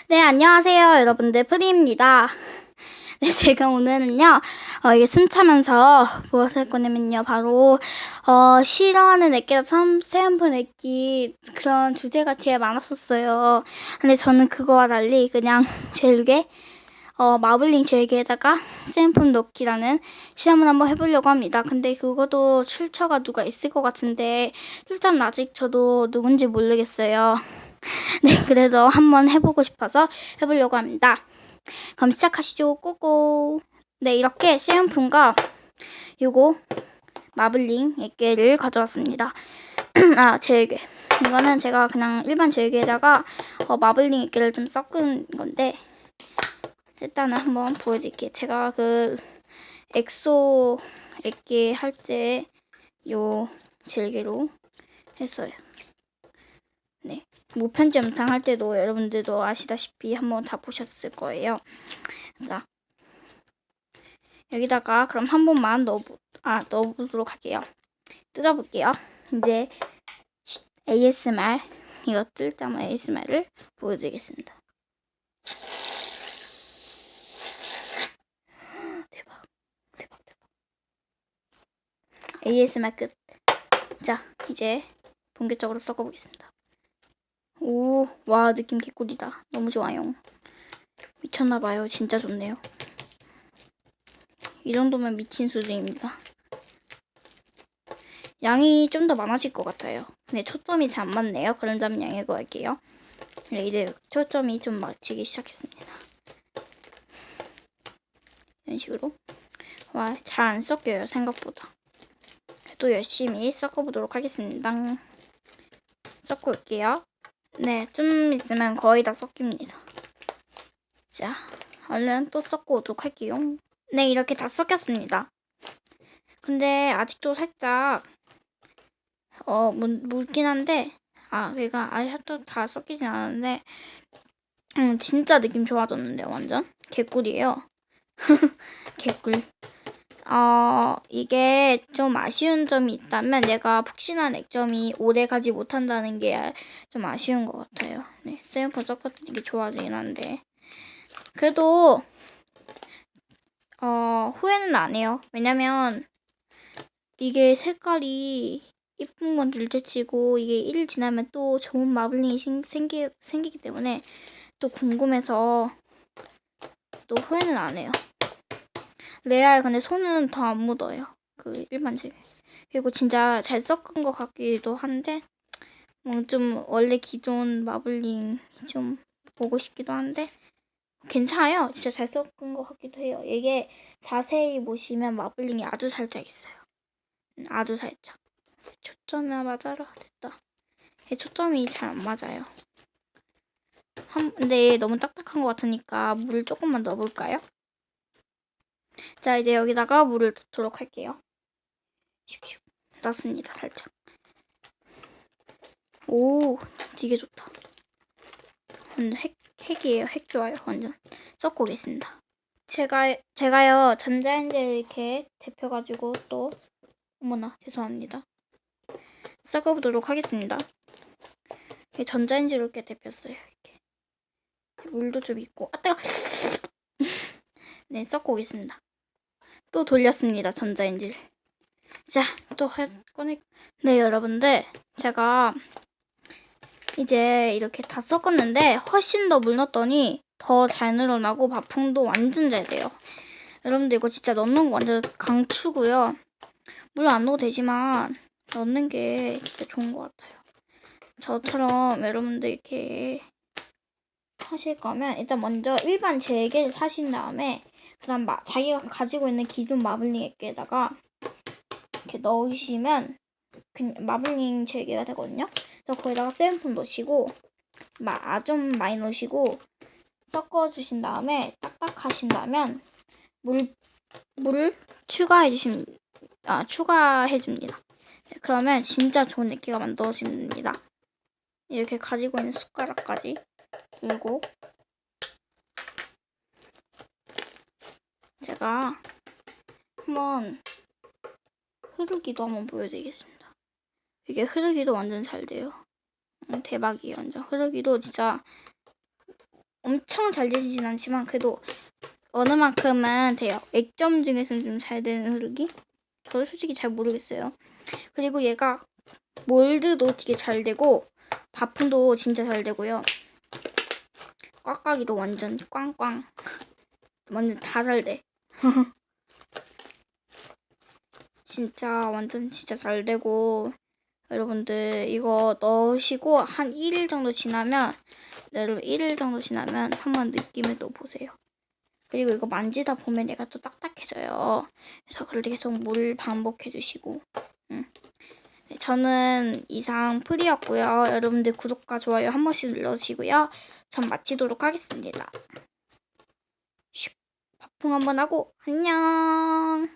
네, 안녕하세요, 여러분들. 프리입니다. 네, 제가 오늘은요, 이게 숨차면서 무엇을 할 거냐면요, 바로, 싫어하는 액기가 참 세한분 액기 그런 주제가 제일 많았었어요. 근데 저는 그거와 달리 그냥 젤게, 마블링 젤게에다가 세안품 넣기라는 시험을 한번 해보려고 합니다. 근데 그것도 출처가 누가 있을 것 같은데, 출처는 아직 저도 누군지 모르겠어요. 네, 그래서 한번 해보고 싶어서 해보려고 합니다. 그럼 시작하시죠. 고고. 네, 이렇게 시음품과 요거 마블링 액계를 가져왔습니다. 아, 젤게. 이거는 제가 그냥 일반 젤게에다가 마블링 액계를 좀 섞은 건데, 일단은 한번 보여드릴게요. 제가 그 엑소 액계 할 때 요 젤게로 했어요. 네, 무편지 영상 할 때도 여러분들도 아시다시피 한번 다 보셨을 거예요. 자, 여기다가 그럼 한 번만 넣어보도록 할게요. 뜯어볼게요. 이제 ASMR, 이거 뜰 때 한번 ASMR을 보여드리겠습니다. 대박, 대박, 대박. ASMR 끝. 자, 이제 본격적으로 섞어보겠습니다. 오, 와, 느낌 개꿀이다. 너무 좋아요. 미쳤나봐요. 진짜 좋네요. 이 정도면 미친 수준입니다. 양이 좀 더 많아질 것 같아요. 근데 초점이 잘 안 맞네요. 그런 점 양해고 할게요. 네, 이제 초점이 좀 맞추기 시작했습니다. 이런 식으로. 와, 잘 안 섞여요, 생각보다. 또 열심히 섞어보도록 하겠습니다. 섞고 올게요. 네, 좀 있으면 거의 다 섞입니다. 자, 얼른 또 섞고 오도록 할게요. 네, 이렇게 다 섞였습니다. 근데 아직도 살짝 묽긴 한데, 그러니까 아직도 다 섞이진 않았는데, 진짜 느낌 좋아졌는데 완전 개꿀이에요. 개꿀. 이게 좀 아쉬운 점이 있다면 내가 푹신한 액점이 오래 가지 못한다는 게 좀 아쉬운 것 같아요. 네, 세연폰 섞었더니 이게 좋아지긴 한데 그래도 후회는 안 해요. 왜냐면 이게 색깔이 이쁜 건 둘째치고 이게 일 지나면 또 좋은 마블링이 생기기 때문에 또 궁금해서 또 후회는 안 해요. 레알 근데 손은 더 안 묻어요. 그 일반적인. 그리고 진짜 잘 섞은 것 같기도 한데 좀 원래 기존 마블링 좀 보고 싶기도 한데 괜찮아요. 진짜 잘 섞은 것 같기도 해요. 이게 자세히 보시면 마블링이 아주 살짝 있어요. 아주 살짝. 초점이 맞아라. 됐다. 초점이 잘 안 맞아요. 근데 너무 딱딱한 것 같으니까 물을 조금만 넣어볼까요? 자, 이제 여기다가 물을 넣도록 할게요. 슉슉. 넣습니다, 살짝. 오, 되게 좋다. 완전 핵이에요. 핵 좋아요. 완전. 섞고 오겠습니다. 제가요, 전자레인지를 이렇게 데펴가지고 또, 어머나, 죄송합니다. 섞어보도록 하겠습니다. 전자레인지로 이렇게 데폈어요. 이렇게. 물도 좀 있고, 뜨거! 네, 섞고 오겠습니다. 또 돌렸습니다, 전자레인지를. 자, 또 네, 여러분들. 제가 이제 이렇게 다 섞었는데 훨씬 더 물 넣었더니 더 잘 늘어나고 밥풍도 완전 잘 돼요. 여러분들 이거 진짜 넣는 거 완전 강추고요. 물 안 넣어도 되지만 넣는 게 진짜 좋은 것 같아요. 저처럼 여러분들 이렇게 하실 거면 일단 먼저 일반 젤게 사신 다음에 그다음 자기가 가지고 있는 기존 마블링 액에다가 이렇게 넣으시면 마블링 젤게가 되거든요. 그래서 거기다가 세움품 넣으시고 좀 많이 넣으시고 섞어주신 다음에 딱딱하신다면 물을 추가해줍니다. 네, 그러면 진짜 좋은 액기가 만들어집니다. 이렇게 가지고 있는 숟가락까지 들고 제가 한번 흐르기도 한번 보여드리겠습니다. 이게 흐르기도 완전 잘 돼요. 대박이에요. 완전 흐르기도 진짜 엄청 잘 되지진 않지만 그래도 어느 만큼은 돼요. 액점 중에서는 좀 잘 되는 흐르기? 저도 솔직히 잘 모르겠어요. 그리고 얘가 몰드도 되게 잘 되고 바품도 진짜 잘 되고요. 꽉꽉이도 완전 꽝꽝. 완전 다 잘 돼. 진짜 완전 진짜 잘 되고 여러분들 이거 넣으시고 한 1일 정도 지나면 여러분 1일 정도 지나면 한번 느낌을 또 보세요. 그리고 이거 만지다 보면 얘가 또 딱딱해져요. 그래서 그럴 때 계속 물 반복해 주시고. 네, 저는 이상 풀이었고요. 여러분들 구독과 좋아요 한 번씩 눌러주시고요. 전 마치도록 하겠습니다. 슉, 바풍 한번 하고 안녕.